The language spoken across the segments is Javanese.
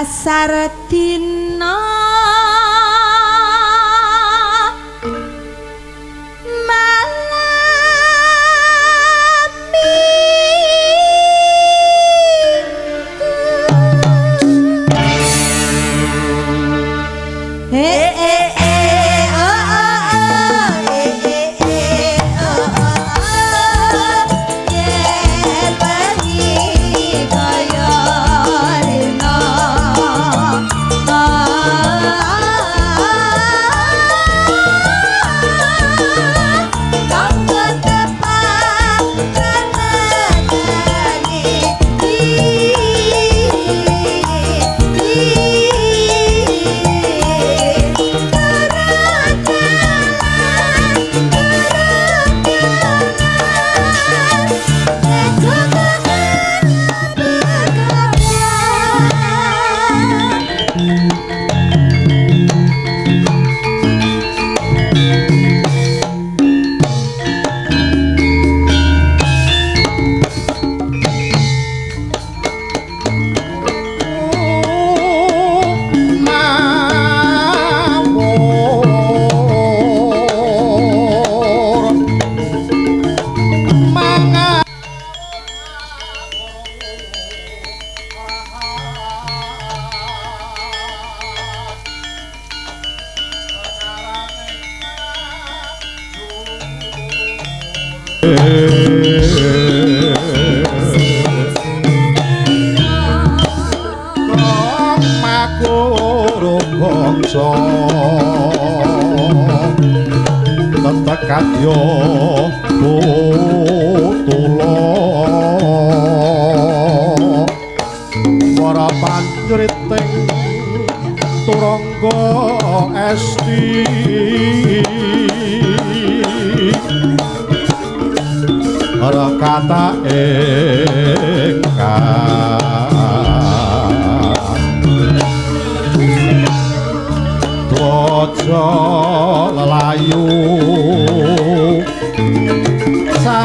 Dasar dina bangsa tetekat yo putula para panjriting turangga esti ora kata Dwaja lelayu sabe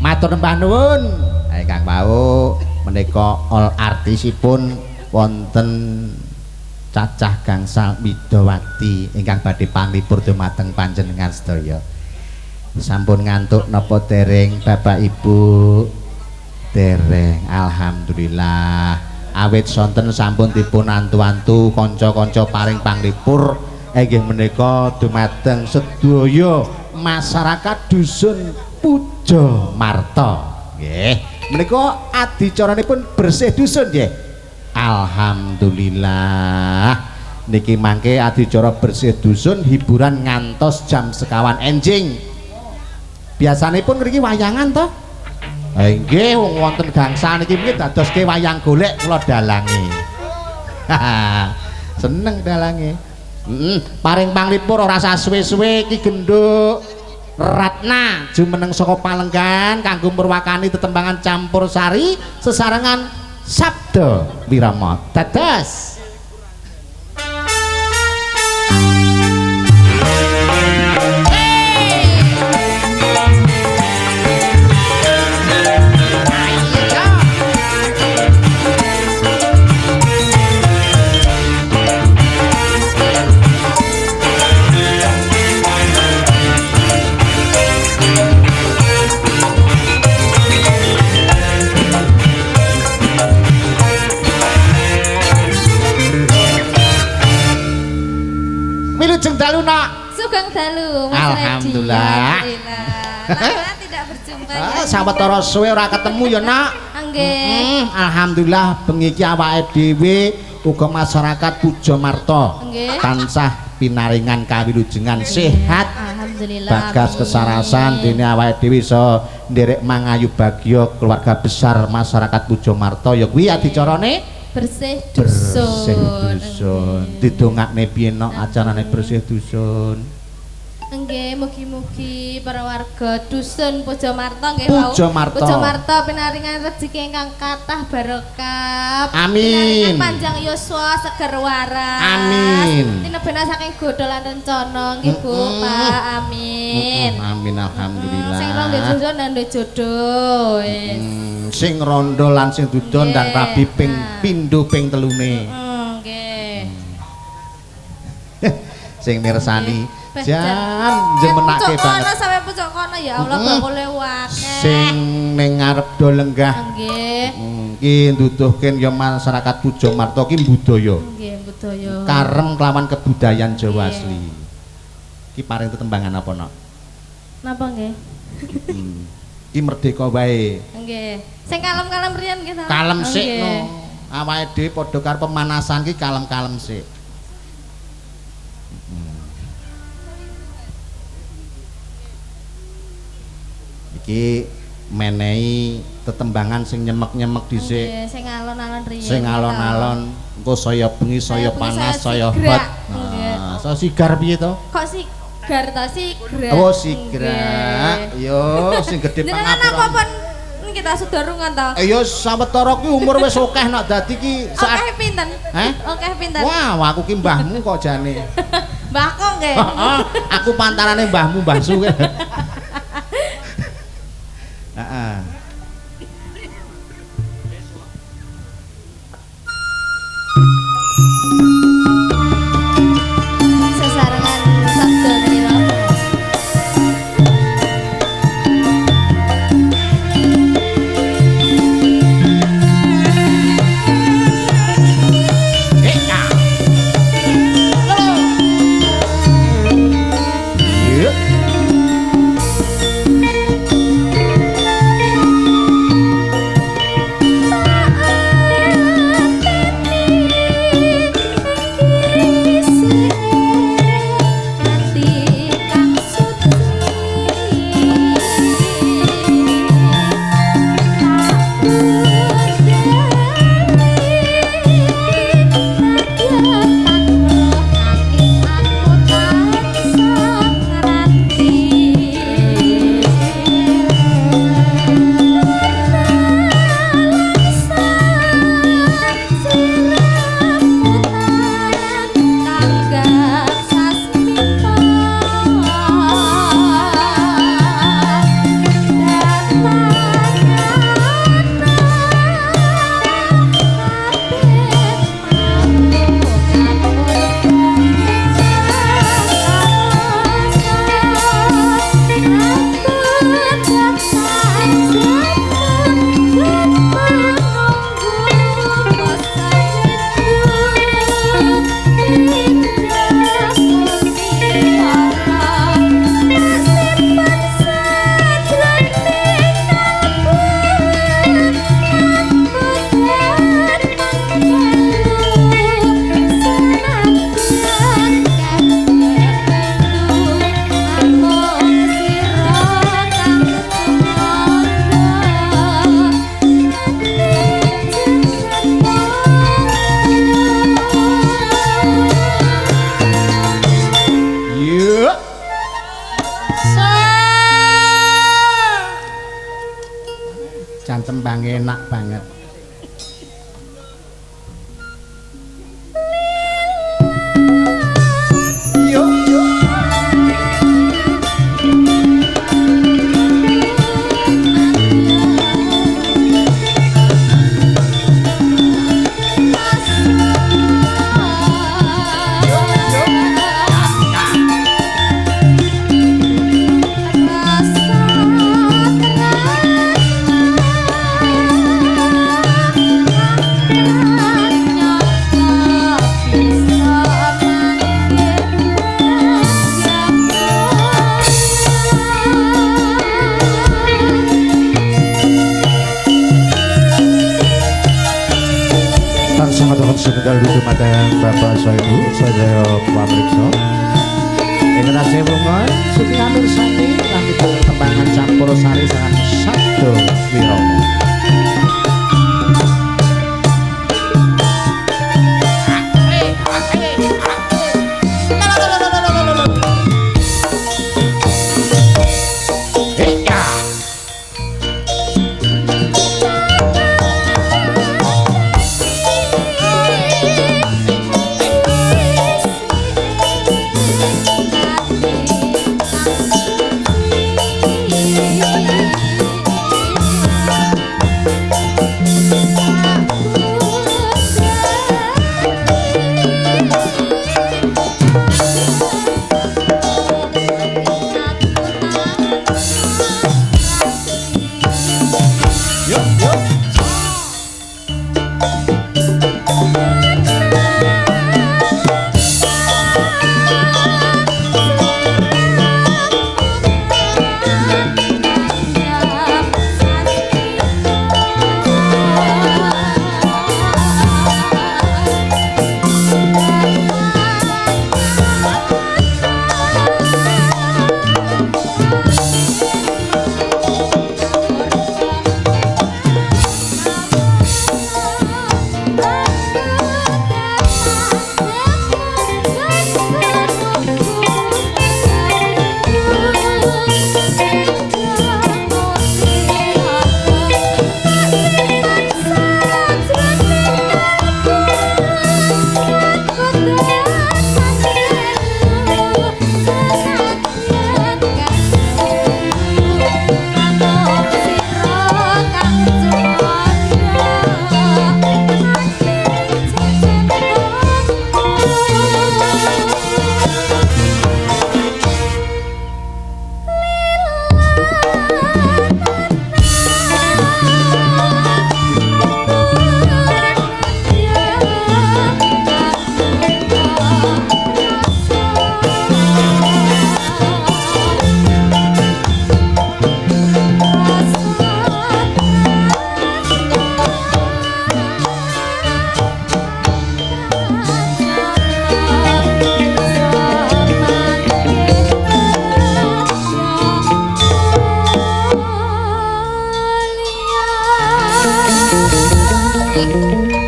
matur nembah nuwun. Kang Pau menika all artisipun wonten cacah gangsal Widawati ingkang badhe panglipur dumateng panjenengan sedaya. Sampun ngantuk napa dereng Bapak Ibu? Dereng. Alhamdulillah. Awit sonten sampun dipun antu-antu kanca-kanca paring panglipur inggih menika dumateng sedaya masyarakat dusun Puja Marta. Nggih. Menika adicaranipun bersih dusun nggih. Alhamdulillah. Niki mangke adicara bersih dusun hiburan ngantos jam sekawan enjing. Biasanipun ngriki wayangan to? Nggih wong wonten gangsal niki mungkin dadoske wayang golek kula dalangi. Seneng dalangi. Paring panglipur ora usah suwe-suwe iki genduk Ratna jumeneng saka Palenggan kanggo murwakani tetembangan campursari sesarengan Sabda Wirama. Dados dalu nak. Sugeng dalu. Alhamdulillah. Lama tidak berjumpa. Sawetara suwe ora ketemu ya nak. Nggih. Alhamdulillah bengi iki awake dhewe uga masyarakat Puja Marta tansah pinaringan kawilujengan sehat. Alhamdulillah. Bagas kesarasan dene awake dhewe iso nderek mangayu bagya keluarga besar masyarakat Puja Marta ya kuwi adicarane bersih dusun. Bersih dusun. Didongakne piye nok acarane bersih dusun? Nggih, mugi-mugi para warga dusun Puja Marta nggih Puja Marta. Puja Marta pinaringan rezeki ingkang kathah barokah. Amin. Pinaringan panjang yuswa seger waras. Amin. Tinebena saking godha lan rencana nggih Bu, Pak. Amin. Amin alhamdulillah. Sing rong jodoh nang jodoh wis. Sing rondo lan sing dudon dan rabi ping pindho ping telune. Nggih. Sing mirsani jan jemenake banget. Kono sampe pucuk kono ya Allah bakule akeh. Sing ning ngarep do lenggah. Nggih. Iki nduduhke ya masyarakat Puja Marta ki budaya. Nggih, budaya. Karem kelawan kebudayaan Jawa asli. Iki paring tetembangan apa nok? Napa nggih? Iki merdeka wae. Nggih. Sing kalem-kalem riyen nggih to. Kalem sik Nggih. no. Awake dhewe padha karo pemanasan ki kalem-kalem sik. Iki menehi tetembangan sing nyemek-nyemek dhisik. Nggih, sing alon-alon riyen. Sing alon-alon engko saya bengi saya bengi, panas saya saya hot. sigrak. Nah, saya sigar piye to? Kok sigar to sigra? Oh sigrak. Yo sing gedhe Jenengan pangapura. apa-apa kita sedurungan to? Ya sawetara ki umur wis akeh nak dadi ki Oke pinten? Heh? Oke pinten? Wah, aku ki mbahmu kok jane. Mbah kok nggih. Heeh, aku pantarane mbahmu Mbah Su. Heeh. Sesarengan sabda nira. Jan tembange enak banget. Yo yo. Sekedar dumateng Bapak saya Ibu saya pamriksa Ing rasih wungon Suki Amir Sani lan tembangan campur sari sangat sabdo wirama.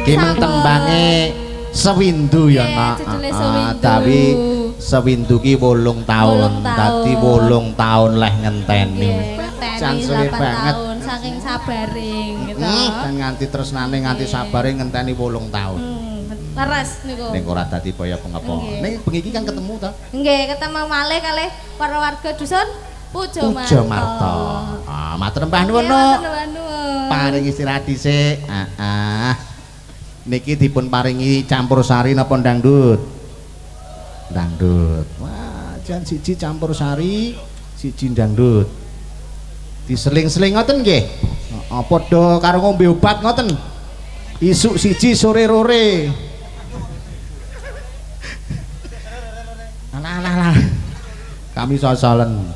Ki mung tembange sewindu ya nak. judule Sewindu. Tapi sewindu ki 8 taun. 8 taun. Dadi 8 taun leh ngenteni. Jan Ngenteni suwe 8 banget. tahun saking sabaring gitu. Dan nganti tresnane nganti sabare ngenteni 8 taun. Leres niku. Ning ora dadi kaya pengepo. Nggih. Ning bengi iki kan ketemu ta? Nggih, ketemu malih kalih para warga dusun Pujo Pujo Marto. Matur mbah nuwun. Paring istirahat dhisik. Niki dipun paringi campur sari napa dangdut? Dangdut. Wah, jan siji campur sari, siji dangdut. Diseling-seling ngoten nggih. Padha karo ngombe obat ngoten. Isuk siji sore-rore. Alah. Kami sosolen.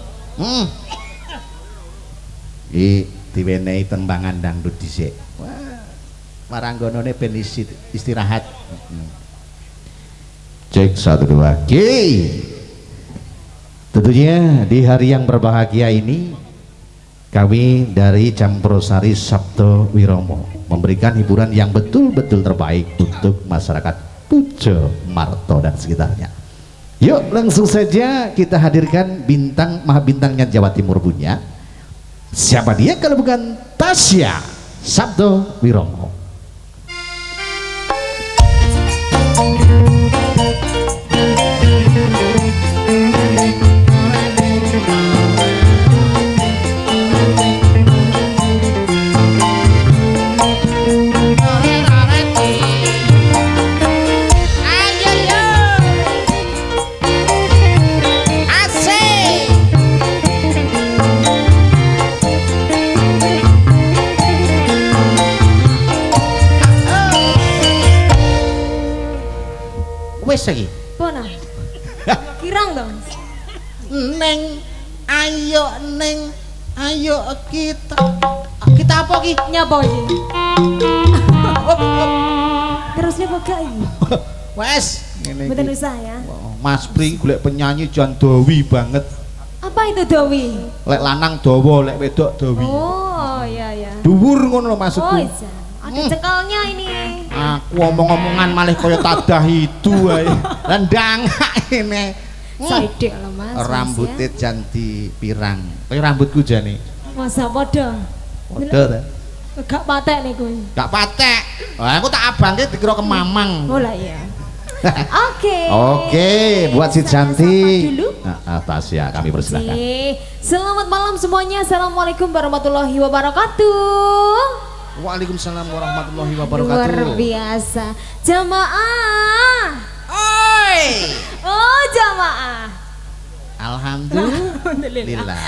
Diwenehi tembangan dangdut dhisik. Wah. Maranggonone ben istirahat. Cek 1 2. Tentunya di hari yang berbahagia ini kami dari Campursari Sabto Wiromo memberikan hiburan yang betul-betul terbaik untuk masyarakat Pujo Marto dan sekitarnya. Yuk langsung saja kita hadirkan bintang Mahabintangnya Jawa Timur punya. Siapa dia kalau bukan Tasya Sabto Wiromo. Wes iki. Pona. Kirang dong. Neng ayo kita apa ki? Nyapa iki? Terusnya apa gak iki? Wes ngene Mboten iki. usah ya. Mas Pri golek penyanyi jan dawi banget. Apa itu Dewi? Lek lanang dawa, lek wedok dawi. Oh, iya. Dhuwur ngono lho maksudku. Oh, iya. Ada cengkalnya ini. Aku omong-omongan malih kaya tadah itu ae. Rendang ini. Saidek lho Mas. Rambutnya jan dipirang. Kaya rambutku jane. Masa padha? Padha ta? Gak patek niku. Gak patek. Wah, aku tak abangke dikira kemamang. Oh lah iya. Oke. Oke, buat si Kita cantik. sapa dulu. Tasya, kami persilahkan. Oke. Selamat malam semuanya. Assalamualaikum warahmatullahi wabarakatuh. Waalaikumsalam warahmatullahi Luar wabarakatuh. biasa. Jamaah. Oi. Oh, jamaah. Alhamdulillah.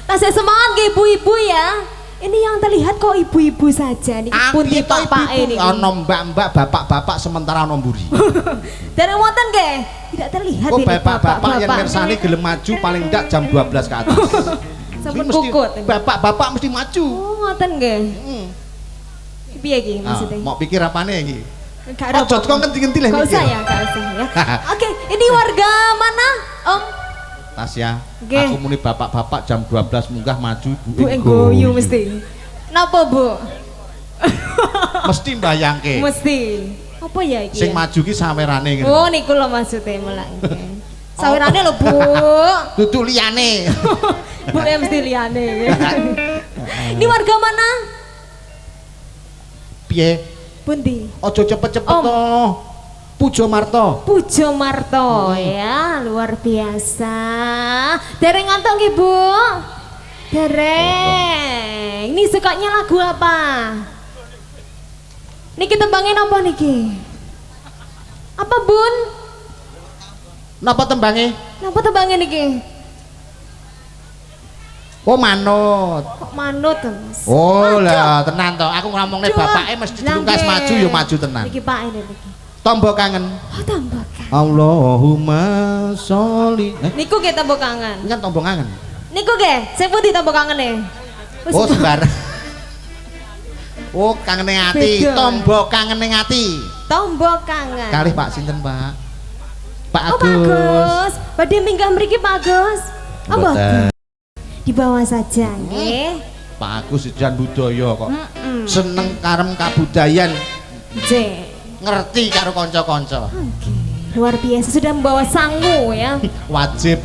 Tasya semangat ke ibu-ibu ya. Ini yang terlihat kok ibu-ibu saja nih. Pun di bapak ini. Ono mbak-mbak, bapak-bapak sementara ono mburi. Dari wonten ke? Tidak terlihat Oh, ini bapak-bapak yang bapak-bapak. mirsani gelem maju paling enggak jam 12 ke atas. Sampun Ini mesti kukut. bapak-bapak mesti maju. Oh, ngoten nggih. Piye iki maksudnya? Mau pikir apane iki? Gak ada Ojo kok ngenti-ngenti lah Gak mikir. usah ya, gak usah ya. Oke, ini warga mana, Om? Tasya, Nggih. aku muni bapak-bapak jam 12 munggah maju Bu Enggoyu mesti. Napa, Bu? Mesti mbayangke. Mesti. Apa ya iki? Sing ya? maju ki sawerane ngene. Oh, niku lho maksudnya mulai. Sawirane lho, Bu. Dudu liyane. Bu mesti liyane. Ini warga mana? Piye? Pundi? Ojo cepet-cepet Om. toh. Pujo Marto. Pujo Marto ya, luar biasa. Dereng ngantong Ibu. Dereng. Ini sukanya lagu apa? Niki tembangin apa niki? Apa Bun? Napa tembange? Napa tembangin niki? Oh manut. Kok manut Mas? Oh lah tenan toh. Aku ngomongne Coba. bapake mesti dilungkas Nggih. maju ya maju tenan. Niki Pak ini niki. Tombo kangen. Oh tambah kan. Allahumma sholli. Niku ge tambah kangen. Ini kan tombo kangen. Niku ge, sing pundi tambah kangen e? Oh sebar. Oh kangene ati, Beda. tombo kangene ati. Tombol kangen. Kalih Pak sinten Pak? Pak Oh Pak Agus, badhe minggah mriki Pak Agus. Oh Mboten. bagus. Di bawah saja nggih. Pak Agus sejan budaya kok. Mm-mm. Seneng karem kabudayan. J. Ngerti karo kanca-kanca. Oke. Luar biasa sudah membawa sangu ya. Wajib.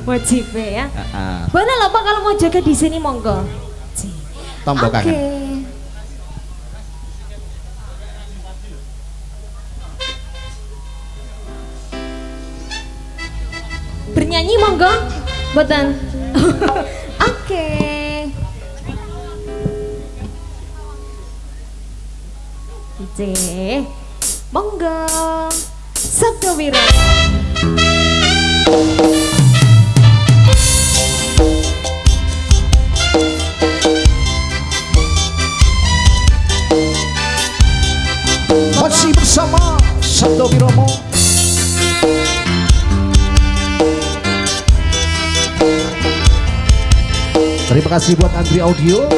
Wajib ya. Heeh. Boleh loh Pak kalau mau jaga di sini monggo. J. Tombol Oke. kangen. Bernyanyi monggo. Boten. Oke. J. Monggo. Sabda Wiro. Masih bersama Sabdo Wiromo. Terima kasih buat Andri Audio.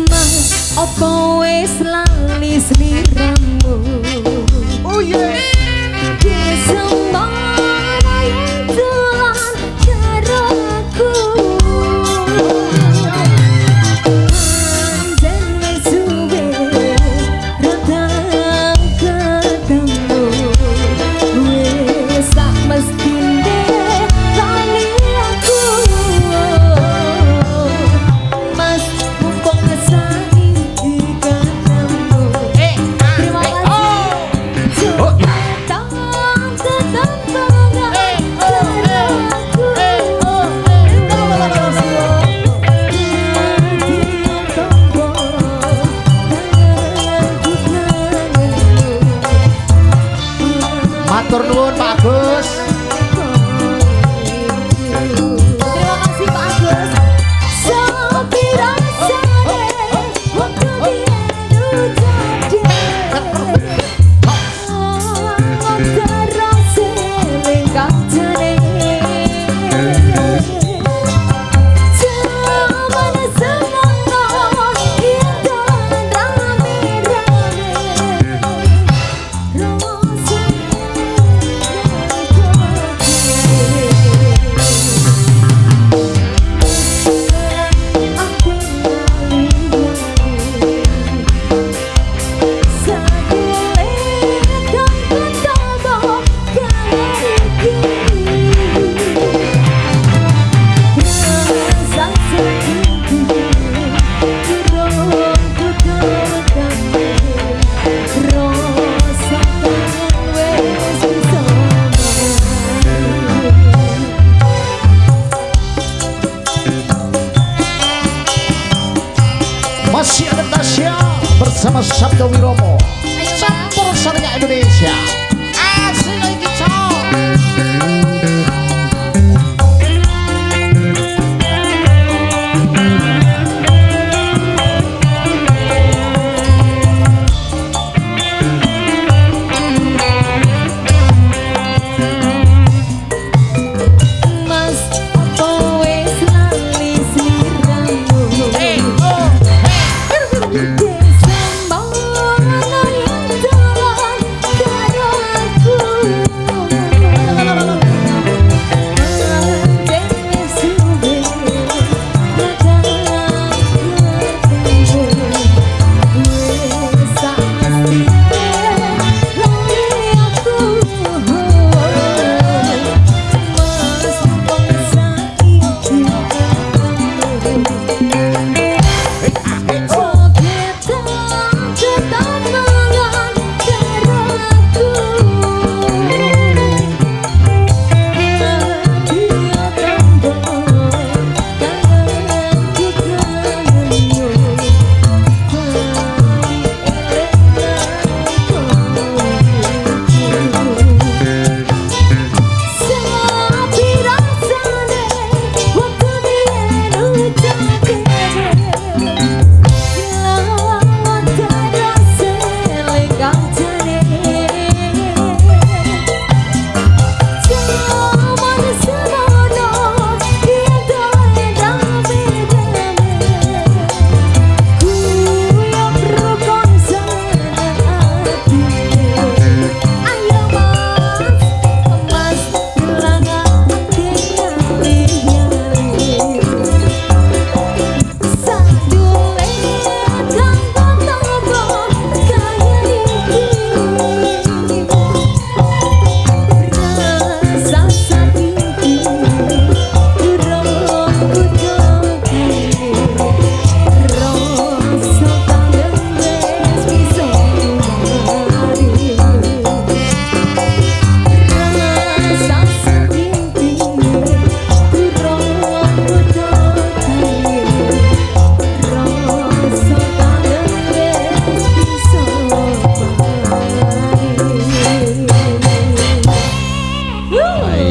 Mas opo wis lali sliramu. Oh yeah. Semana yang tulan karo aku. Anjen wis suwe datang ketemu. Wis tak mestine lali aku. Mas mumpung saiki ketemu. Terima kasih. Oh. Matur nuwun Pak Agus. Terima kasih Pak Agus. Sapi rasane waktu dia jadi. Terang selengkap jane. Zaman semangat kita rame-rame. Masih ada Tasya bersama Sabdo Wiromo. Campur Sarinya Indonesia. Asik lagi Mas opo wis lali sliramu. Sembana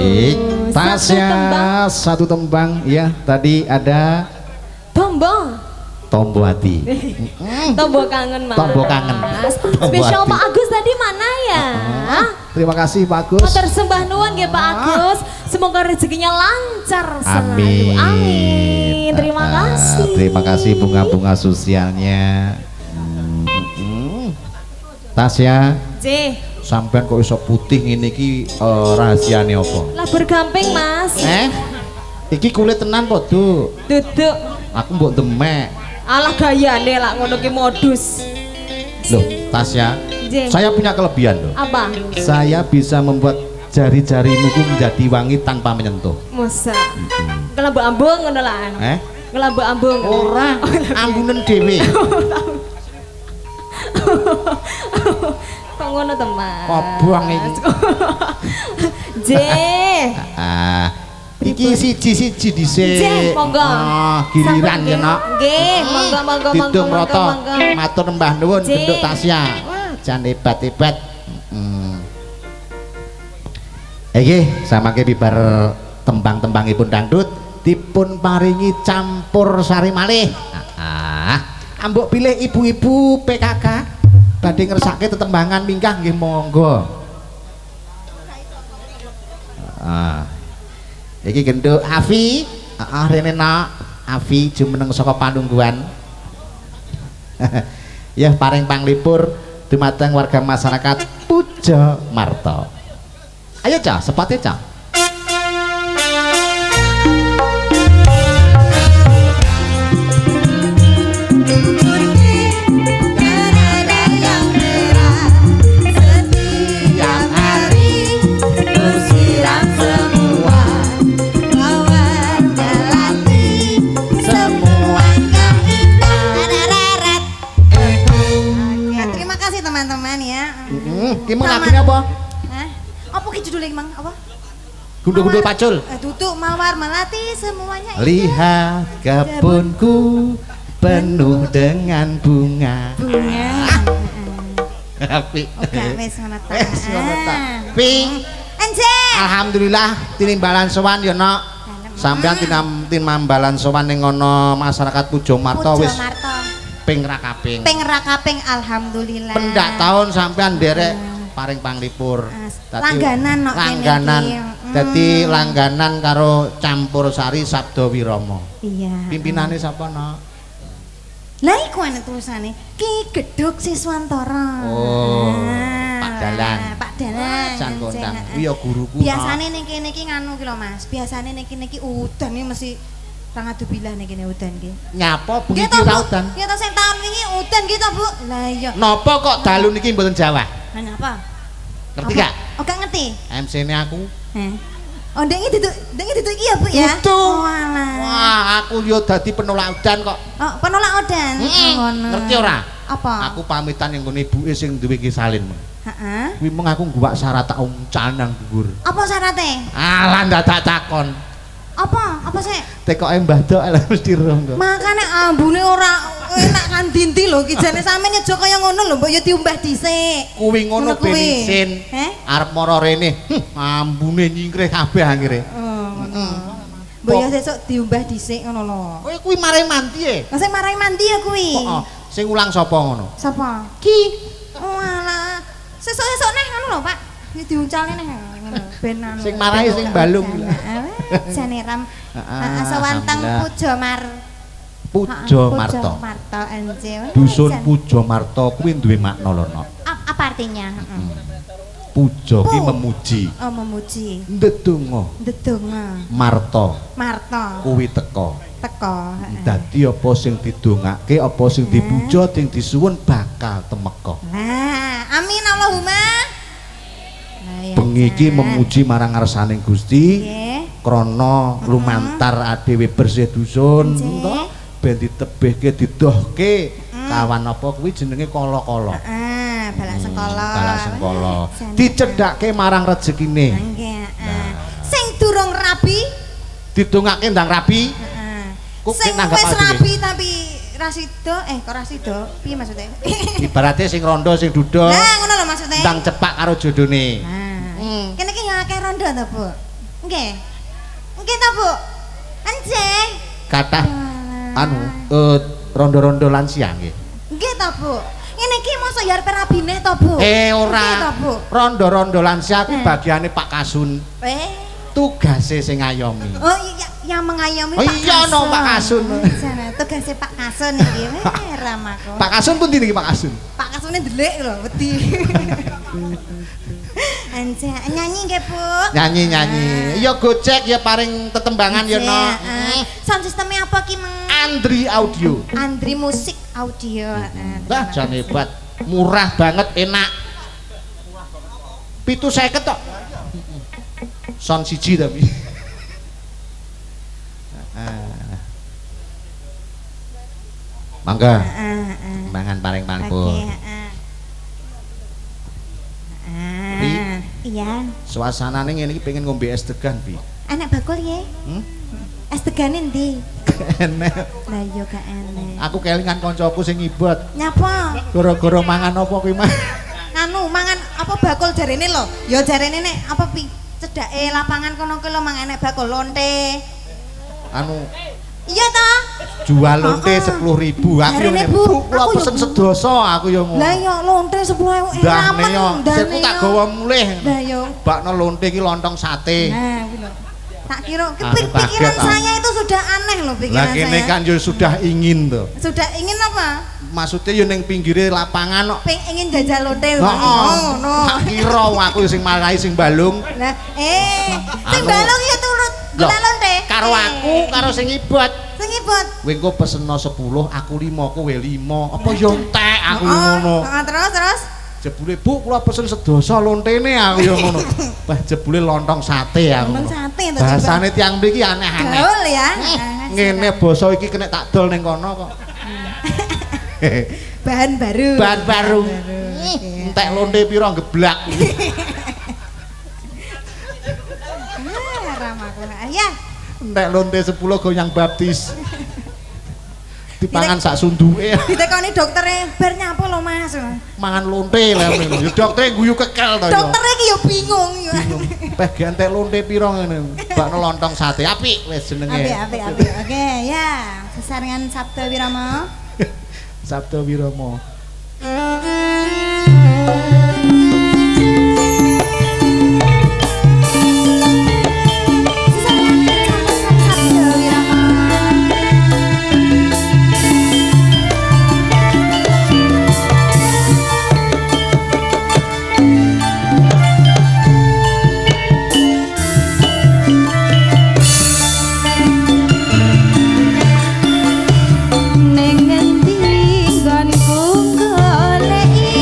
Baik, Tasya tembang. satu tembang ya. Tadi ada Tombo. Tombo Hati. Tombo kangen Mas. Tombo kangen. Spesial Tombo Pak hati. Agus tadi mana ya? Terima kasih Pak Agus. Matur sembah nuwun nggih Pak Agus. Semoga rezekinya lancar selalu. Amin. Amin. Terima kasih. Terima kasih bunga-bunga sosialnya. Tasya, J. sampean kok iso putih ngene iki rahasiane apa? Lah bergamping Mas. Iki kulit tenan po, Du. Duduk. Aku mbok demek. Alah gayane lah ngono ki modus. Loh, Tasya, J. saya punya kelebihan loh. Apa? Saya bisa membuat jari-jarimu menjadi wangi tanpa menyentuh. Musa. Kelambu ambung ngono lah. Kelambu ambung. Ora, ambunen dhewe. Kok ngono teman? Kobong iki. J. Iki siji-siji dhisik. J, monggo. Giliran ya, Nok. Nggih, monggo. Didum rata. Matur mbah nuwun J. bentuk Tasya. Wah, jan hebat-hebat. Iki samangke bibar tembang-tembangipun dangdut dipun paringi campur sari malih. Ambok pilih ibu-ibu PKK badhe ngersake tetembangan mingkah nggih monggo. Iki genduk Afi, rene nak Afi jumeneng saka Panungguan. Ya paring panglipur dumateng warga masyarakat Pujo Marto. Ayo Cah, sepate Cah. Teman-teman ya. Ki mau lagune apa? Hah? Apa ki judulnya Mang? Apa? Gundul-gundul pacul. Duduk mawar melati semuanya. Lihat kebunku penuh dengan bunga. Bunga. Api. Oke, wis ngono ta. Wis ngono ta. Ping. Anje. Alhamdulillah tinimbalan sowan ya Nok. Sampeyan tinimbalan sowan ning ngono masyarakat Pujo Marto wis ping ra kaping. Ping ra kaping alhamdulillah. Pendak tahun sampean nderek paring panglipur. Langganan nok langganan. Dadi langganan karo campur sari Sabda Wirama. Iya. Pimpinane sapa Nok? Lah iku ana tulisane Ki Gedhuk Siswantara. Oh. Pak Dalan. Pak Dalan. Jan kondang. Kuwi ya guruku. Biasane ning kene iki nganu ki lho Mas. Biasane ning kene iki udan iki mesti Rang adu bilah nih kene udan ki. Nyapa bengi ki ra udan? Ya to sing taun wingi udan ki to, Bu. Lah iya. Napa kok dalu niki mboten Jawa? Lah napa? Ngerti gak? Oh, gak ngerti. MC-ne aku. Oh, ndek iki iya, Bu ya. Itu. Oh, alah. Wah, aku yo dadi penolak udan kok. Oh, penolak udan. Ngono. Ngerti ora? Apa? Aku pamitan yang nggone ibuke sing duwe ki salin. Heeh. Kuwi mung aku ngguwak syarat tak uncal nang dhuwur. Apa syaratnya? Alah dadak takon. Apa? Apa sih? Tekoke Mbah Dok lha mesti rong kok. Makane ambune ora enak kan dinti lho ki jane sampe nyejo kaya ngono lho mbok ya diumbah dhisik. Kuwi ngono ben isin. Arep mara rene. Ambune nyingkrih kabeh akhire. Mbok ya sesuk diumbah dhisik ngono lho. Kowe kuwi marai mandi e. Lah sing marai mandi ya kuwi. Heeh. Sing ulang sapa ngono? Sapa? Ki. Oh alah. Sesuk-sesuk neh ngono lho, Pak. Iki diuncalne neh ngono. Ben anu. Sing marahi sing balung. Jane ram. Heeh, sawantang Pujo Pujo Marto. Pujo Marto anje. Dusun Pujo Marto kuwi duwe makna lho, Nok. Apa artinya? Pujo ki memuji. Oh, memuji. Ndedonga. Ndedonga. Marto. Marto. Kuwi teko. Teko. Dadi apa sing didongake, apa sing dipuja, sing disuwun bakal temeka. Nah, amin Allahumma. Bengi iki memuji marang ngarsaning Gusti. Krana lumantar adewe bersih dusun, to ben ditebihke didohke kawan apa kuwi jenenge kala-kala. Heeh, balak sengkala. Balak sengkala. Dicedhake marang rezekine. Nggih, sing durung rabi didongake ndang rabi. Heeh. Kok Sing wis rabi tapi rasido, kok rasido? Piye maksudnya? Ibaratnya sing rondo sing duda. Nah, ngono lho maksudnya. Ndang cepak karo jodone. Nah. Kene iki ya akeh rondo to, Bu? Nggih. Nggih ta, Bu? Anjing. Kathah anu rondo-rondo lansia nggih. Nggih ta, Bu? Ngene iki mosok ya arep rabine to, Bu? Nggih ta, Ora. Bu? Rondo-rondo lansia ku bagiane Pak Kasun. Tugase sing ngayomi. Oh iya, yang mengayomi Oh Pak iya no Pak Kasun. Sana tugasnya Pak Kasun iki. Ramako. Pak Kasun pun niki Pak Kasun. Pak Kasune ndelik lho, wedi. Anja nyanyi nggih, Bu? Nyanyi. Ya gocek ya paring tetembangan ya no. Sound sistemnya apa ki, Mang? Andri Audio. Andri Musik Audio. Wah, jan hebat. Murah banget, enak. 750 tok. Sound siji tapi. Mangga. Mangan paring-paring pun. Pi, Iya. suasanane ngene iki pengen ngombe es degan, Pi. Anak bakul ya? Es tegane ndi? Enek. Lah yo gak enek. Aku kelingan koncoku sing ngibot. Nyapa? Gara-gara mangan apa kuwi, Mas? Nganu mangan apa bakul jarene lho? Ya jarene nek apa pi cedake lapangan kono ki lho mangan enek bakul lonte. Anu Iya ta? jual lonte 10.000. Aku yo Jarene, ngene, Bu, Bu, kula aku yo pesen sedoso aku yo ngono. Lah yo lonte 10.000 Ndahne yo, sik tak gawa mulih. Lah yo. Bakno lonte iki lontong sate. Nah, kuwi lho. Tak kira Aku pikiran kaget, saya itu sudah aneh loh pikiran Lah kene saya. kan yo sudah ingin to. Sudah ingin apa? Maksudnya yo ning pinggire lapangan kok. Ingin jajal lonte. Heeh. no. Tak kira aku sing marahi sing balung. Lah sing Anu. balung ya turut Loh, golek lonte. karo aku karo sing ibot. Sing ibot. Kowe engko peseno 10, aku 5, kowe 5. Apa yo entek aku ngono. Terus. Jebule Bu kula pesen sedoso lontene aku yo ngono. Bah jebule lontong sate aku. Lontong sate to. Bahasane tiyang mriki aneh-aneh. Gaul ya. Ngene basa iki kena tak dol ning kono kok. Bahan baru. Bahan baru. Entek lonte pira geblak. Ramaku. Ya. Entek lonte 10 goyang baptis. Dipangan sak sunduke. Ditekoni doktere bar nyapa lho Mas. Mangan lonte lah ngono. Ya doktere guyu kekel to ya. Doktere iki ya bingung ya. Peh entek lonte pira ngene. Bakno lontong sate apik wis jenenge. Apik. Oke, ya. Sesarengan Sabda Wirama. Sabda Wirama. Sabda Wirama. Ning ngendi nggonku goleki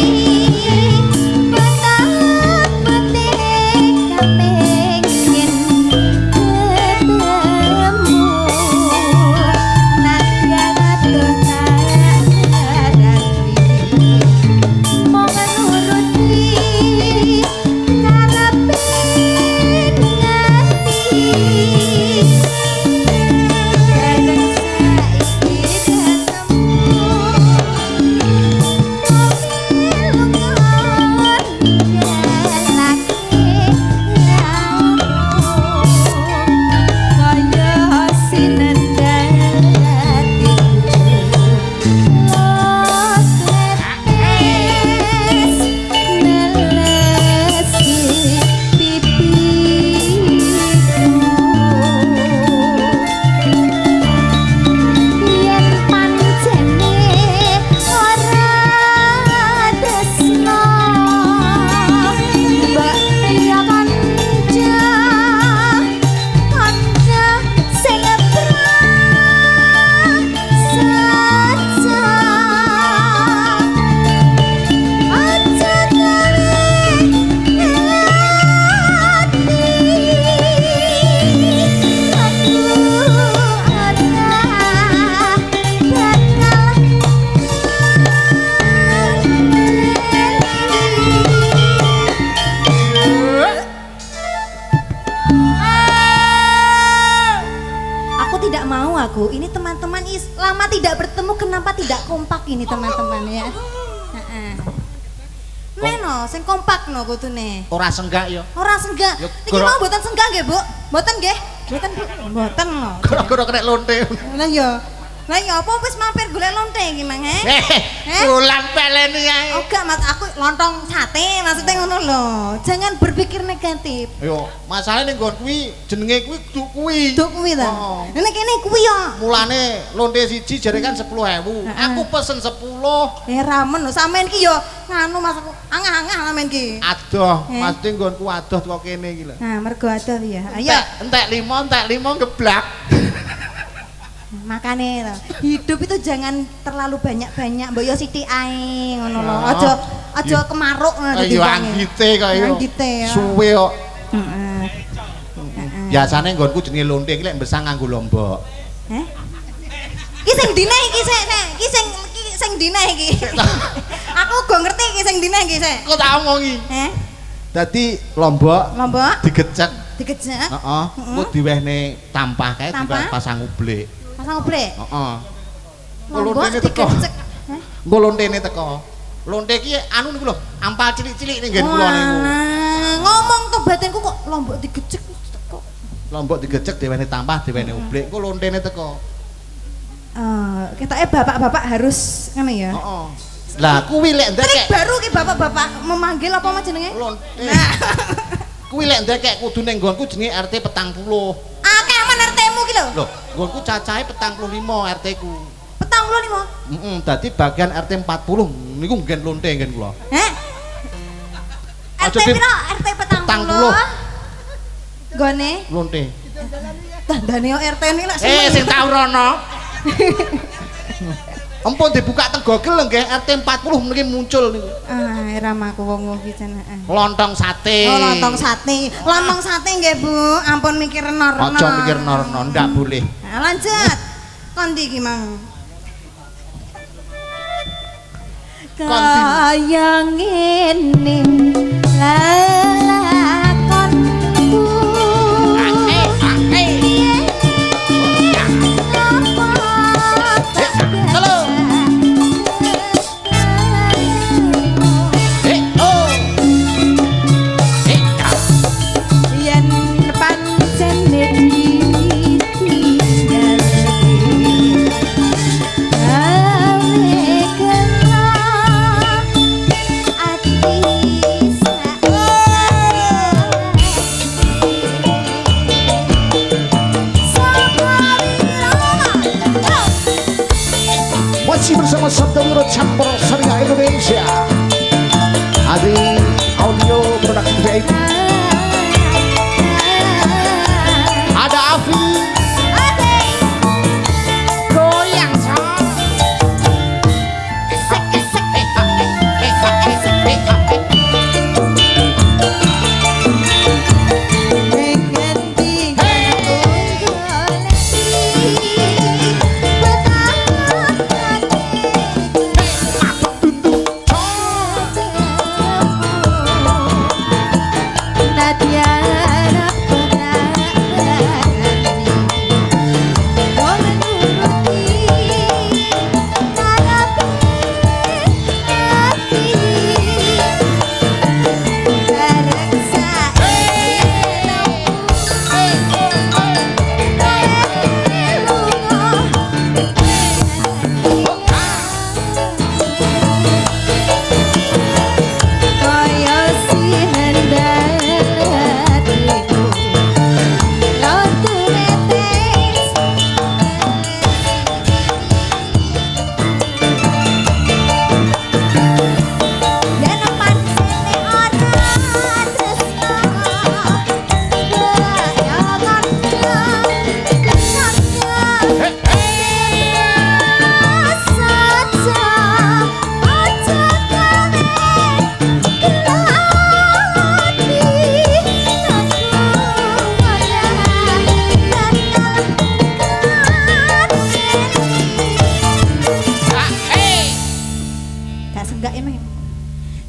aku. Ini teman-teman lama tidak bertemu, kenapa tidak kompak ini teman-teman ya? Meno no, sing kompak no kudune. Ora senggak ya. Ora senggak. Ya, Niki mau mboten senggak nggih, Bu? Mboten nggih? Mboten, Bu. Mboten no. Gara-gara kena lonte. Lah ya. Lah ya apa wis mampir golek lonte iki, Mang? Ulang peleni ae. Oh gak, Mas, aku lontong sate maksudnya ngono lho. Jangan berpikir negatif. Yo, masalah ning nggon kuwi jenenge kuwi duk kuwi. Duk kuwi ta. Oh. Nek kene kuwi ya. Mulane lonte siji jare kan 10.000. Aku pesen 10. Ramen lho sampean ki yo nganu Mas, angah-angah sampean ki. Adoh, mesti nggonku adoh kok kene iki lho. Nah, mergo adoh ya. Ayo. Entek 5 geblak. Makane lho, hidup itu jangan terlalu banyak-banyak, mbok yo sithik ae ngono lho. Oh. Aja kemaruk ngono dadi. Ayo anggite kok yo. Anggite ya. Suwe kok. Heeh. Biasane nggonku jenenge lonte iki lek mbesang nganggo lombok. Heh? Ki sing dine iki sik, ki sing dine iki. Aku go ngerti ki sing dine iki sik. Kok tak omongi. Heh? Dadi lombok digecek. Digecek. Heeh. Engko diwehne tampah kae Tampah? pasang ublek. Pasang oblek. Heeh. Lombok Lontene teko. digecek. Heh? Engko lontene teko. Lonte iki anu niku lho, ampal cilik-cilik ning nggen kula niku. Ngomong to batinku kok lombok digecek kok. Lombok digecek diwehne tampah, diwehne ublek, engko lontene teko. Ketoke bapak-bapak harus ngono ya. Heeh. Lah kuwi lek Trik ndekek baru ki bapak-bapak memanggil apa mah jenenge? lonte. Nah. Kuwi lek ndekek kudu ning nggonku jenenge RT 40. Akeh men RT-mu ki lho. Lho, nggonku cacahe 45 RT-ku. 45. Dadi bagian RT 40 niku nggen lonte nggen kula. Heh? RT Aja di- piro? RT 40. Gone Lonte. dandane yo RT ni lek Sing tau rono. Ampun dibuka teng Google nggih RT 40 mriki muncul niku. Ramaku wong iki jenenge. Lontong sate. Oh, lontong sate. Lontong sate nggih, Bu. Ampun mikir nor-nor. Aja mikir nor-nor, ndak boleh. Nah, lanjut. Kondi iki, Mang. Kaya ngene lelakonku. Halo. Yen pancen ditinggal Masih bersama Sabda Wiro Campur Sariah Indonesia. Adi Audio Production VIP. Ada Afi. Goyang son.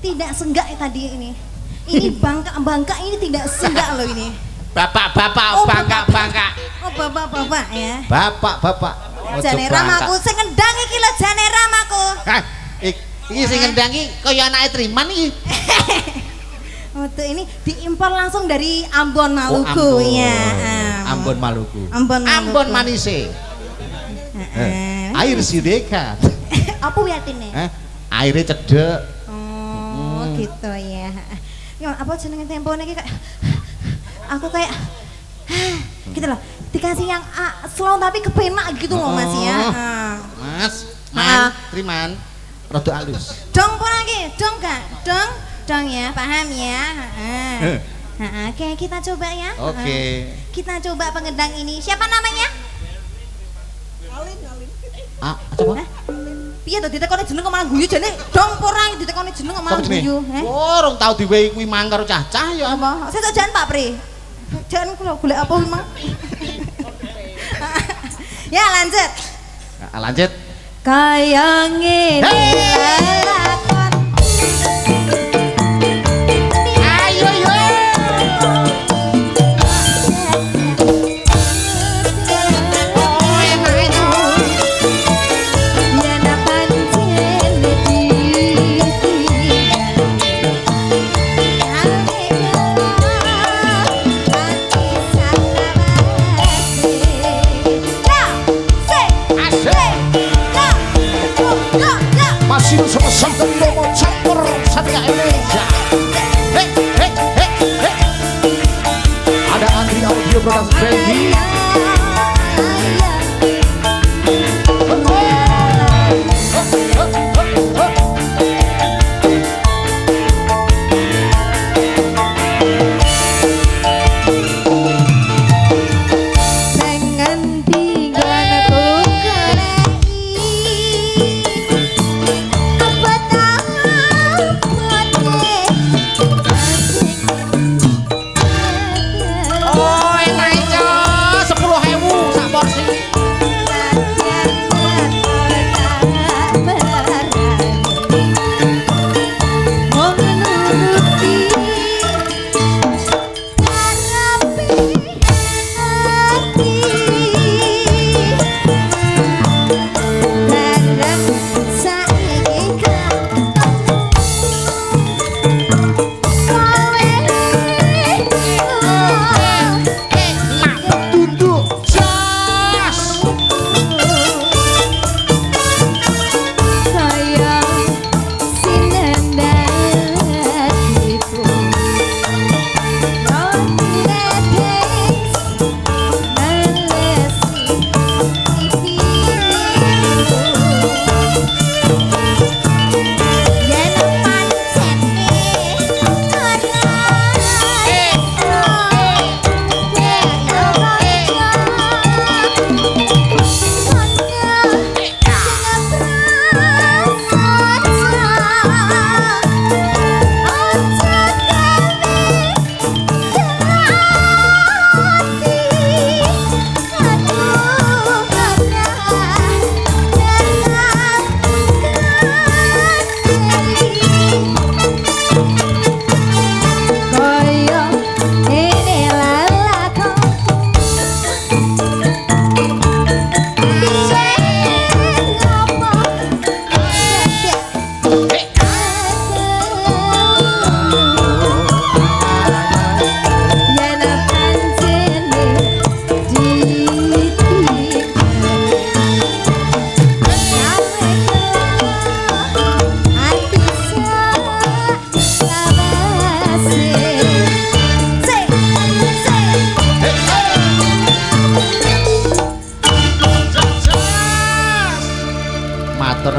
Tidak senggak tadi ini. Ini bangka ini tidak senggak loh ini. Bapak-bapak, Oh, bangka-bangka. Oh, bapak-bapak ya. Bapak-bapak. Ojo Jane bangka. ramaku sing ngendang iki lho jane ramaku. Hah, Iki sing ngendangi kaya anake Triman iki. Untuk ini diimpor langsung dari Ambon Maluku Ambon. ya. Ambon Maluku. Ambon Maluku. Ambon manise. Air sidekat. Apa wiatine? Airnya cedek. Oh, gitu ya. Ya apa jenenge tempone iki aku kayak gitu loh. Dikasih yang slow tapi kepenak gitu loh Mas ya. Mas, Triman. Rada halus. Dong pun lagi, dong Kak. Dong ya, paham ya. Oke, kita coba ya. Oke. Kita coba pengendang ini. Siapa namanya? Alin. Coba. Piye to ditekoni jeneng kok malah guyu jane dong porang ditekoni jeneng kok malah guyu. Urung tau diwehi kuwi mang karo cah-cah ya. Apa? Sesuk jan Pak Pri. Jan kula golek apa kuwi mang. Ya lanjut. Lanjut. Kaya ngene lakon. Ayo yo. Masih sama-sama mau campur Satria Indonesia. Ada Andri Audio Production Baby.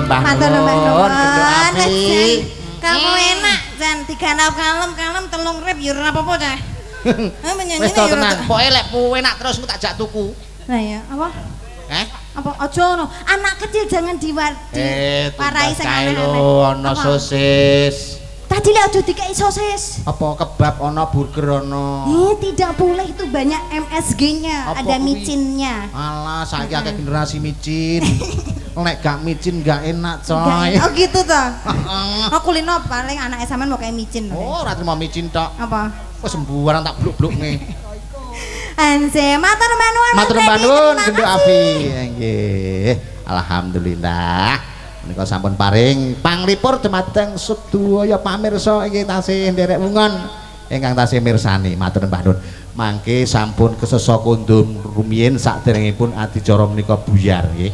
Matur nuwun. Api. Kamu enak jan diganap kalem telung rep yo ora apa-apa cah. Wis to tenang, pokoke lek enak terus tak jak tuku. Lah ya, apa? Apa aja ngono. Anak kecil jangan diwarai sing aneh-aneh. Ono sosis. Tadi lek aja dikei sosis. Apa kebab ono, burger ono. Tidak boleh itu banyak MSG-nya, ada micinnya. Alah, saiki akeh generasi micin. Nek gak micin gak enak, coy. Oh gitu toh. Aku lino paling anak sampean mau kayak micin. Oh, ora terima micin tok. Apa? Wis sembuaran tak bluk-blukne. Anse, matur nuwun. Matur nuwun, Genduk Api. Nggih. Alhamdulillah. Menika sampun paring panglipur dumateng sedaya pamirsa inggih tasih nderek wungon ingkang tasih mirsani matur nuwun. Mangke sampun kesesa kondom rumiyin saderengipun adicara menika buyar nggih.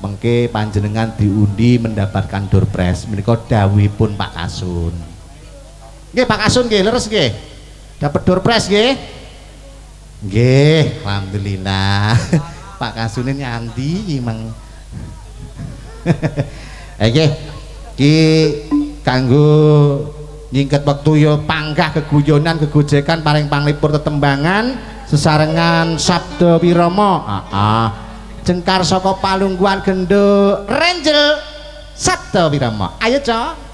Mengke panjenengan diundi mendapatkan door prize menika dawuhipun Pak Kasun. Nggih Pak Kasun nggih leres nggih. Dapat door prize nggih. Nggih, alhamdulillah. Pak Kasune nyandi mang. Nggih. Ki kanggo nyingket wektu ya panggah keguyonan kegojekan paring panglipur tetembangan sesarengan sabda wirama. Jengkar saka palungguhan gendho Renjel sabda wirama. Ayo, Cok.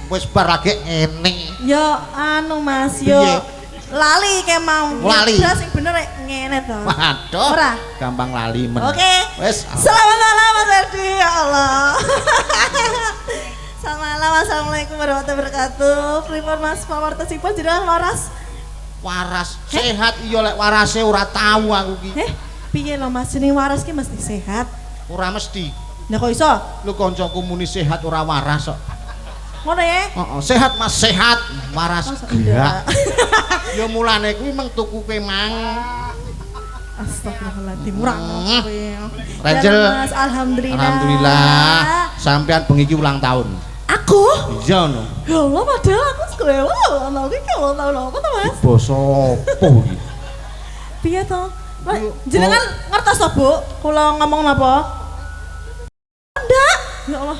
Wis bar lagi ngene. Yo anu Mas, yo lali ke mau. Lali. Sing bener ngene to. Waduh. Ora. Gampang lali men. Oke. Wis. Selamat malam Mas Ardi, ya Allah. Selamat malam, Assalamualaikum warahmatullahi wabarakatuh. Pripun Mas pawartosipun jenengan waras? Waras. Sehat iya lek warase ora tahu aku ki. Piye lho Mas, jeneng waras ki mesti sehat. Ora mesti. Lah kok iso? Lu kancaku muni sehat ora waras kok. Ngono ya? Sehat Mas, sehat. Waras enggak. Ya mulane kuwi meng tuku kemang. Astagfirullahaladzim, murah kowe. Renjel. Mas, alhamdulillah. Alhamdulillah. Sampean bengi iki ulang tahun. Aku? Iya no. Ya Allah, padahal aku sekolah ana iki ulang tahun apa to, Mas? Basa opo iki? Piye to? Jenengan ngertos to, Bu? Kula ngomong napa? Ndak. Ya Allah.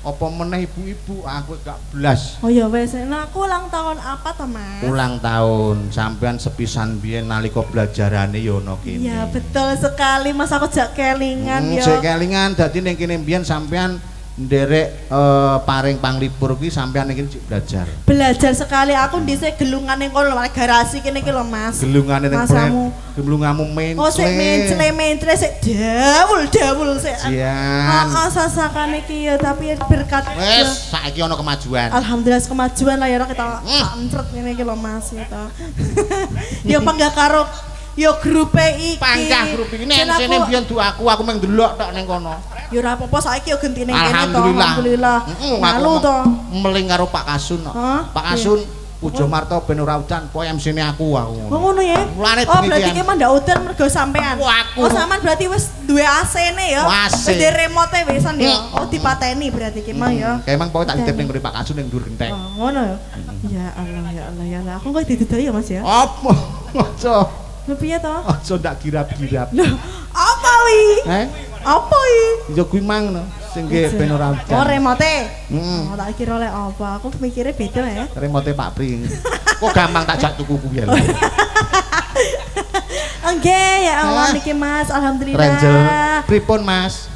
Apa meneh ibu-ibu aku gak blas. Oh ya wes, nah aku ulang tahun apa toh Mas? Ulang tahun sampean sepisan biyen nalika belajarane ya ana kene. Iya betul sekali Mas, aku jak kelingan ya. Sik kelingan dadi ning kene biyen sampean nderek paring panglipur kuwi sampean iki belajar. Belajar sekali aku dhisik gelungan ning kono garasi kene iki lho Mas. Gelungane ning kono. Gelungamu mencle. Oh sik mencle sik dawul sik. Jian. Sasakan iki ya tapi berkat wes saiki ana kemajuan. Alhamdulillah kemajuan lah ya kita pancret ngene iki lho Mas gitu. Ya panggah karo ya grupe iki. Panggah grup iki nek sene biyen aku mung ndelok tok ning kono. Ya ora apa-apa saiki yo gentine kene to. Alhamdulillah. Malu to. Meling karo Pak Kasun kok. Pak Kasun Pujo Marto ben ora udan poe MC-ne aku. Oh ngono ya. Oh berarti ki mah ndak udan mergo sampean. Oh sampean berarti wis duwe AC-ne ya. Wis remote wisan ya. Oh dipateni berarti ki mah ya. Kayak emang poe tak ditip ning Pak Kasun ning dhuwur genteng. Oh ngono ya. Ya Allah ya Allah ya Allah. Aku kok didedai ya Mas ya. Apa? Aja. Lha piye to? Aja ndak girap-girap. Apa wi? Apa iki? Ya kuwi mang no, sing ge ben ora udan. Oh remote. Oh tak kira oleh apa? Aku mikirnya beda ya. Remote Pak Pring. Kok gampang tak jak tuku kuwi lho. Nggih ya Allah niki Mas, alhamdulillah. Renjel, pripun Mas?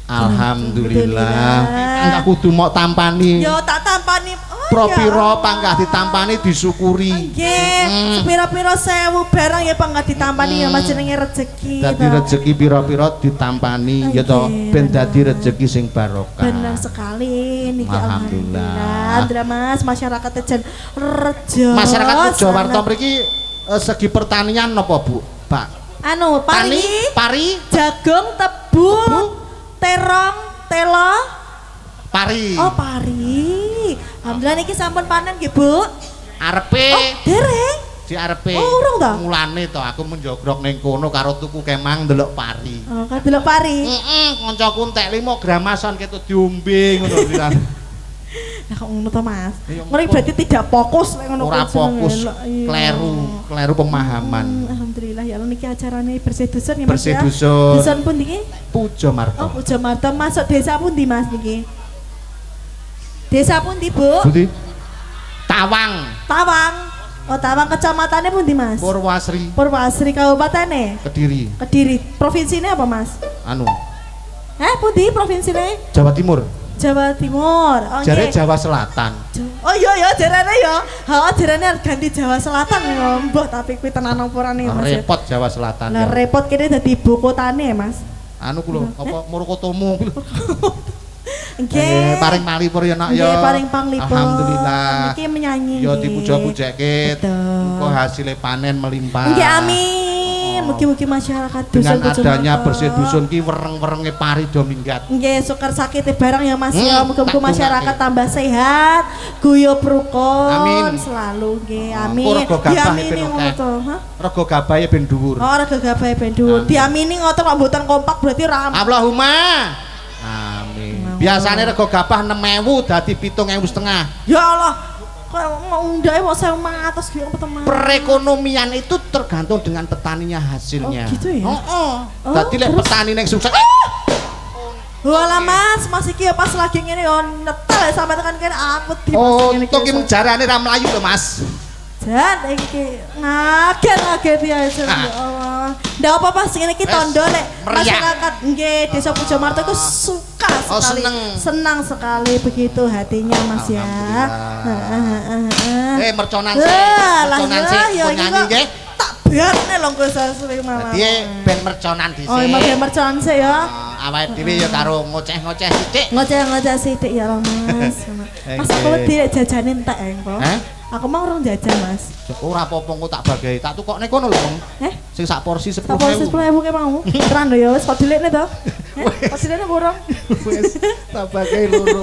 Alhamdulillah. Enggak kudu mok tampani. Yo tak tampani. Propiro panggah ditampani disyukuri. Nggih, pira-pira 1000 barang ya panggah ditampani ya Mas jenenge rezeki. Dadi rezeki pira-pira ditampani ya to ben dadi rezeki sing barokah. Benar sekali niki alhamdulillah. Alhamdulillah Mas, masyarakat jan rejo. Masyarakat Jawarta mriki segi pertanian napa Bu? Pak. Anu, pari, jagung, tebu, terong, telo, pari. Oh, pari. Alhamdulillah niki sampun panen nggih, Bu. Arepe. Oh, dereng. Di arepe. Oh, urung to? Mulane to aku menjogrok ning kono karo tuku kemang ndelok pari. Oh, kan delok pari. Kancaku entek 5 gramasan ketu diombe ngono piran. Lah kok ngono to, Mas? Ngono berarti tidak fokus lek ngono. Ora fokus. Kleru pemahaman. Alhamdulillah ya Allah niki acarane bersih dusun ya Mas bersih ya. Dusun. Dusun pundi iki? Pujo Marto. Oh, Pujo Marto masuk desa pundi Mas niki? Desa pundi, Bu? Pundi? Tawang. Tawang. Oh, Tawang kecamatannya pundi, Mas? Purwasri. Purwasri kabupatennya? Kediri. Kediri. Provinsinya apa, Mas? Anu. Pundi provinsinya? Jawa Timur. Jawa Timur. Oh, Jare nggih. Jawa Selatan. Oh iya jarane ya. Heeh, jarane ganti Jawa Selatan ya, mbah tapi kuwi tenan opurane Mas. Ya. Repot Jawa Selatan. Lah ya. repot kene dadi ibu kotane Mas. Anu ku lho, apa Murkotomo ku lho. Nggih. Paring malipur ya nak ya. Nggih, paring panglipur. Alhamdulillah. Niki menyanyi. Ya nggih. dipuja-pujakke. Betul. Engko hasilnya panen melimpah. Nggih amin. Mugi-mugi masyarakat Dengan dusun adanya Bojonegoro. bersih dusun ki wereng-werenge pari do minggat. Nggih, sukar sakit barang ya Mas ya. Muga-muga tak masyarakat dongake. tambah sehat, guyub rukun Amin. selalu nggih. Oh, Amin. engko rego gabah Diamini ben ngono akeh. to, ha? Rego gabahe ben dhuwur. Oh, rega gabahe ben dhuwur. Amin. Diamini ngoten kok mboten kompak berarti ram. Allahumma. Amin. Biasane rego gabah 6.000 dadi 7.500. Ya Allah. Kok ngundahe kok 1.500 gitu apa teman? Perekonomian itu tergantung dengan petaninya hasilnya. Oh, gitu ya? Oh. Oh, Dadi lek terus? petani ning sukses. Walah Mas iki ya pas lagi ngene yo netel sampe tekan kene aku di Oh, untuk ki jarane ra mlayu to, Mas. Jan iki ngaget ya ya Allah. Ndak apa-apa sing ngene iki tondo lek meriah. masyarakat nggih Desa Pujamarto itu suka Oh, sekali. seneng. Sekali begitu hatinya Mas ya. Alhamdulillah. Merconan sih. Lah Merconan ya sih. ya Pun iki nyanyi kok nggih. tak biarne lho kok sesuk mama. Dadi ben merconan dhisik. Oh, emang gamer merconan sih ya. Awake dhewe ya karo ngoceh-ngoceh sithik. Ngoceh-ngoceh sithik ya Mas. Mas aku wedi jajane entek engko. Hah? Aku mau urung jajan Mas. Ora apa-apa engko tak bagi. Tak tukokne kono lho, Bang. Sing sak porsi 10.000. Tak porsi 10.000 ke mau. Teran lho ya wis kok dilekne to. Kok dilekne burung. Wis tak bagi loro.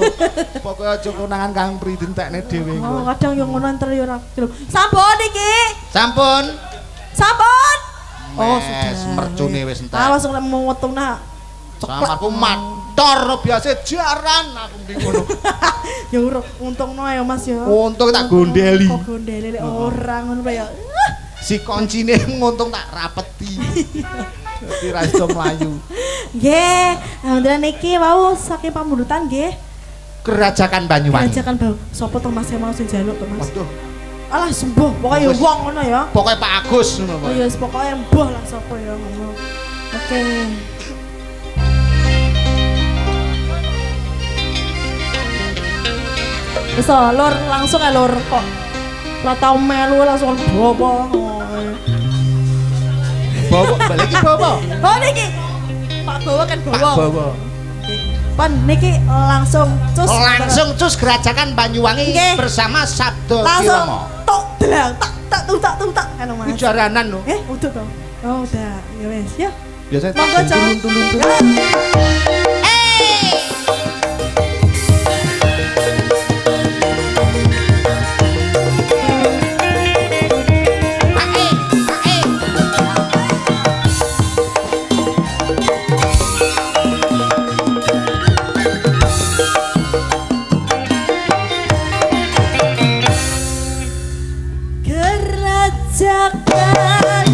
Pokoke aja konangan Kang Pri dintekne dhewe Oh, engko. kadang yo ngono enter yo ora. Sampun iki. Sampun. Sampun. Oh, Wes sudah. mercune wis entek. Ah, langsung mau wetungna. Samarku mator biasa jaran aku ndi ngono. Ya urung untungno ya Mas ya. Untung tak gondeli. Kok gondeli lek ora ngono ya. Si kuncine nguntung tak rapeti. Dadi ra iso mlayu. Nggih, alhamdulillah niki wau saking pamundutan nggih. Kerajakan Banyuwangi. Kerajakan Bau. Sopo to Mas yang mau sing jaluk to Mas? Waduh, Alah sembuh, pokoknya Agus. wong ngono ya. pokoknya Pak Agus ngono, Oh Pak. iya, pokoknya mbah lah sopo ya ngono. Oke. Wis lur langsung ya lur kok. Lah tau melu langsung bobo. Bobo, balik iki bobo. Oh niki. Pak Bowo kan Pak Bowo. Bowo. Pan niki langsung cus. Langsung cus Kerajakan Banyuwangi Nggih. bersama Sabdo langsung Kiromo. tok delang tak anu Mas. Iki jaranan lho. Udah toh. Oh udah, ya wes ya. Biasanya Monggo Cok. tulun-tulun. Kerajakan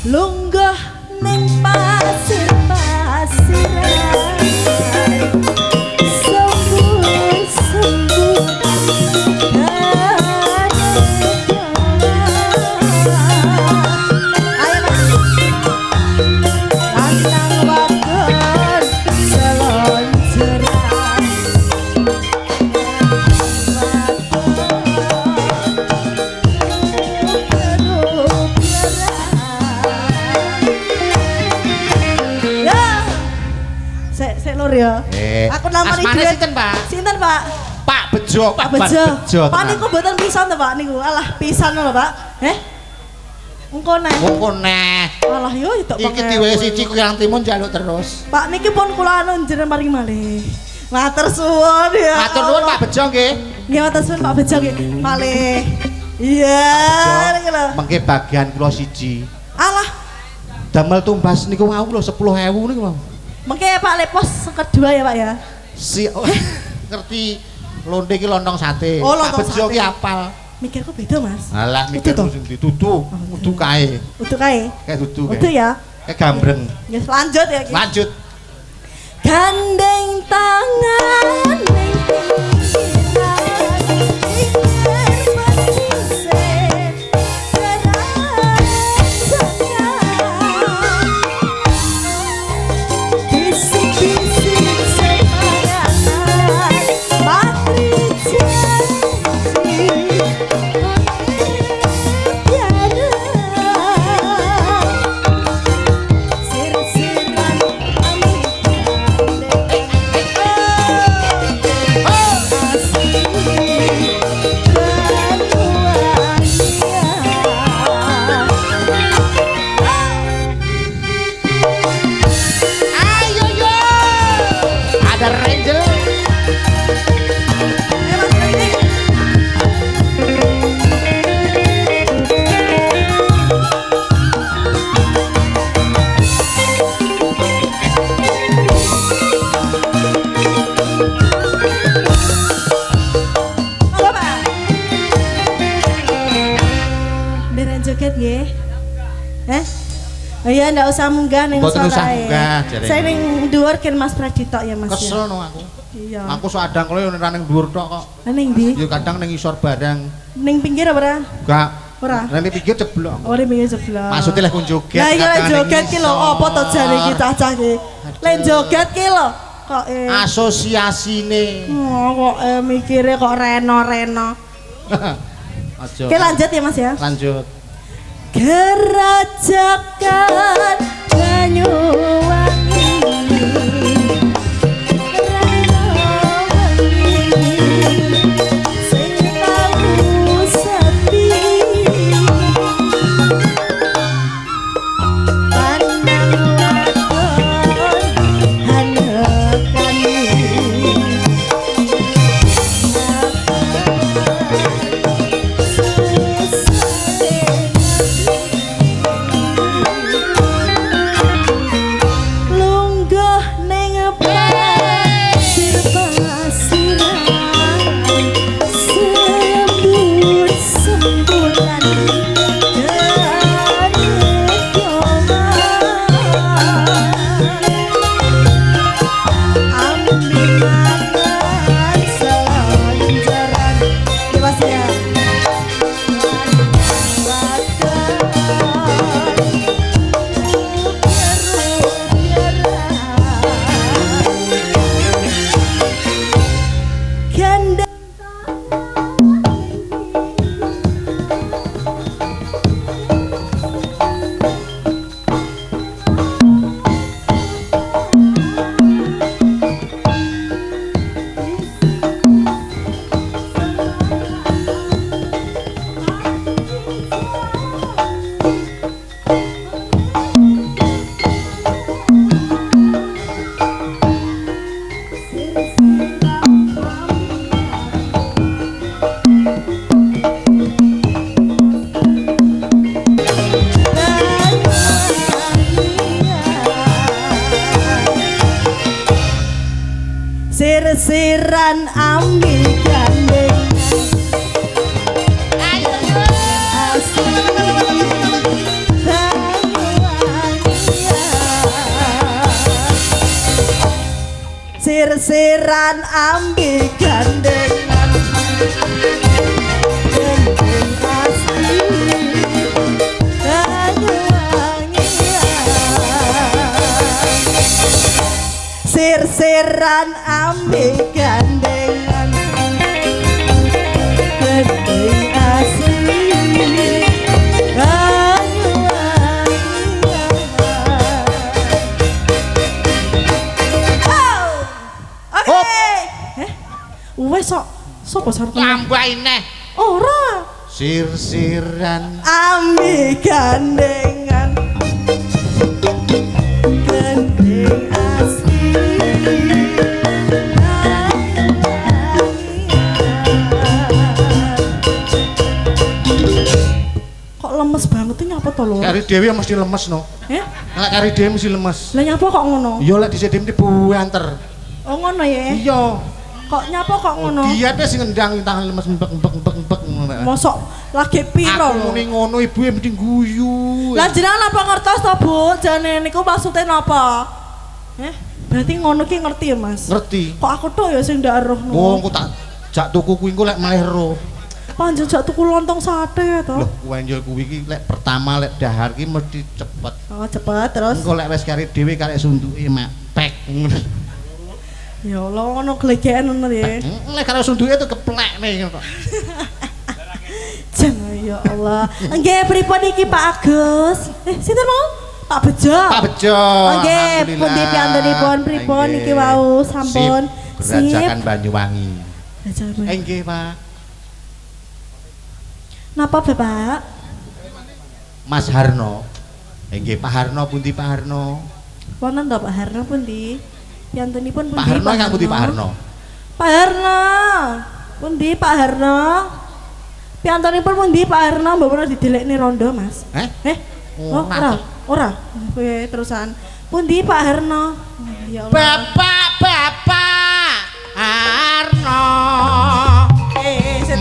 Lunggah ning pasir-pasiran sembur-sembur ayo lantang wagon selonjoran ya sek lur ya aku namanya Asmane duit sinten, Pak? sinten Pak Pak Bejo, Pak Bejo Pak tenan. niku mboten pisan to Pak niku alah pisan lho Pak engko neh Engko neh. alah yo itu Iki diwehi siji Kuyang Timun njaluk terus. Pak niki pun kula anu jenengan paring malih Matur suwun ya. Matur nuwun Pak Bejo nggih. Nggih matur suwun Pak Bejo nggih. Malih. Iya, niku lho. Mengke bagian kula siji. Alah, Damel tumbas niku wau lho 10.000 niku mau. mengke Pak Lepos kedua ya Pak ya. Si ngerti londe iki lontong sate. Oh, Pak lontong Bejo sate. ki apal. Mikirku beda Mas. Alah mikir Udu toh? sing ditutu, kudu kae. Utuh kae. Kayak dudu Utuh kae. ya. Kayak gambreng. Yes, lanjut ya. Ki. Lanjut. Gandeng tangan ning pinggiran ingkar pesisir terasanya bisik-bisik semangat patri janji tiada sir-siran Ayo yo. Ada Ranger. Beneran joget ya? Oh iya, ndak usah munggah ning Mboten usah ae. munggah, jarene. Saya ning dhuwur ken Mas Pradito ya Mas. Kesel Ya? no aku. Iya. Aku sok adang kula yo ora ning dhuwur tok kok. Lah ning ndi? Yo kadang ning isor barang. Ning pinggir apa ora? Enggak. Ora. Ning pikir ceblok. Oh, ning pinggir sebelah. Maksudnya lek kon joget. Lah iya kadang ning joget ki lho, isor. apa to jare ki cacah ki? Lek joget ki lho, kok Asosiasine. kok mikire kok reno-reno. Aja. Oke lanjut ya Mas ya. Lanjut. Kerajakan Banyuwangi Renowangi sing tahu sepi pandang wadon hanekani lunggah ning pasir pasiran sembut-sembutan dari kioman ambil makan selonjoran ya Mas ya. Sir-siran ambil gandeng asli Banyuwangi. Sir-siran ambil gandengan gandeng asli Banyuwangi. Sir-siran ambil gandengan gandeng asli Banyuwangi. Hop. Wes sok sopo sarep Tambahin neh. ora Sir-siran. ambil gandengan gandeng asli dhewe mesti lemes no. Lek kari dhewe mesti lemes. Lah nyapa kok ngono? Iya lek dhisik dhewe mesti buanter. Oh ngono ya. Iya. Kok nyapa kok ngono? Diet wis ngendang tangan lemes mbek. Mosok lagi piro Aku muni ngono ibu mesti guyu. Lah jenengan apa ngertos to, Bu? Jane niku maksudnya napa? Berarti ngono ki ngerti ya, Mas? Ngerti. Kok aku tok ya sing ndak eruh ngono. Wong ku tak jak tuku kuwi engko lek malih ero. Panjen jak tuku lontong sate to. Loh, kuwi kuwi iki lek pertama lek dahar ki mesti cepet. Oh, cepet terus. Engko lek wis kari dhewe karek sunduke mak pek. Ya Allah, ngono glegeken ngono ya. Lek karo sunduke itu keplek nih kok. Jangan ya Allah. Nggih, pripun iki Pak Agus? Sinten mau? Pak Bejo. Pak Bejo. Nggih, pundi piyantunipun pripun iki wau sampun Gerajakan Banyuwangi. Sip. Nggih, Pak. Napa Bapak? Mas Harno. Nggih, Pak Harno pundi Pak Harno? Wonten to Pak Harno pundi? Piyantunipun pundi? Pak Harno kang pundi Pak Harno? Pak Harno. Pundi Pak Harno? Piyantunipun pundi Pak Harno? Mbok ora didelekne rondo, Mas. Oh, ora. Kowe terusan. Pundi Pak Harno? Ya Allah. Bapak Harno.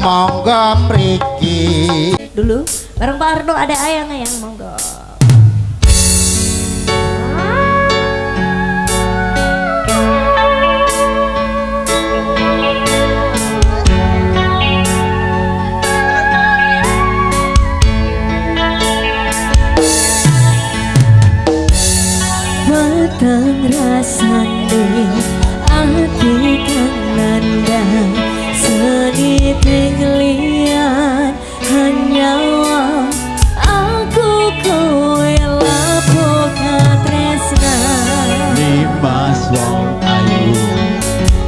Monggo mriki. Dulu bareng Pak Harno ada ayang-ayang monggo. Batang rasane ati kang nandang seni liyan hanyawa aku kowe lapo katresna Limas wong ayu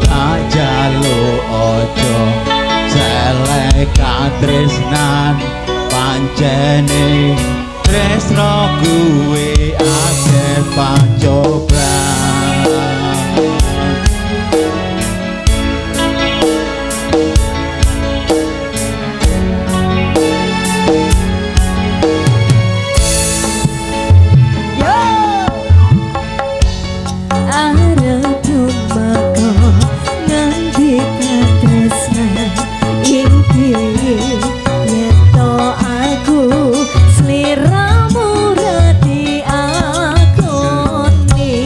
ajalo ojo celek katresnan pancene tresno kuwi akeh pancobaan arep tumako nganti katresna iki yeto aku sliramu rati akoni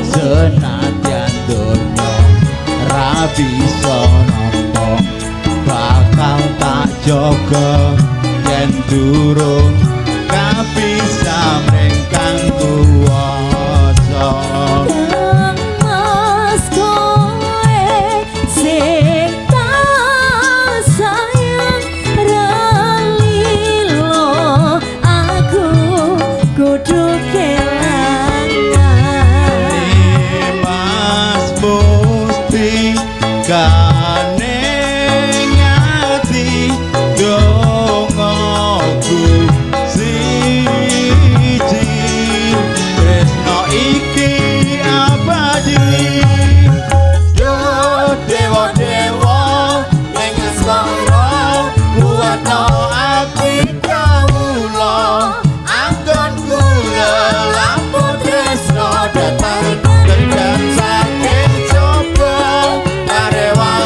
senadyan donya ra bisa nampa bakal tak jaga yen durung kapisa mrengkang kuwasa Kang Mas kowe sing tak sayang ralilo aku kudu kelangan Mas Musti kane ngati dongoku siji tresno iki abadi yo dewa ning asmara kuwatno aku kawula anggon kula lampun tresno datarik dan saking coba arewah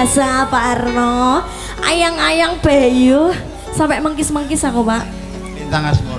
biasa Pak Arno. Ayang-ayang Bayu sampai mengkis-mengkis aku, Pak. Bintang Asmur.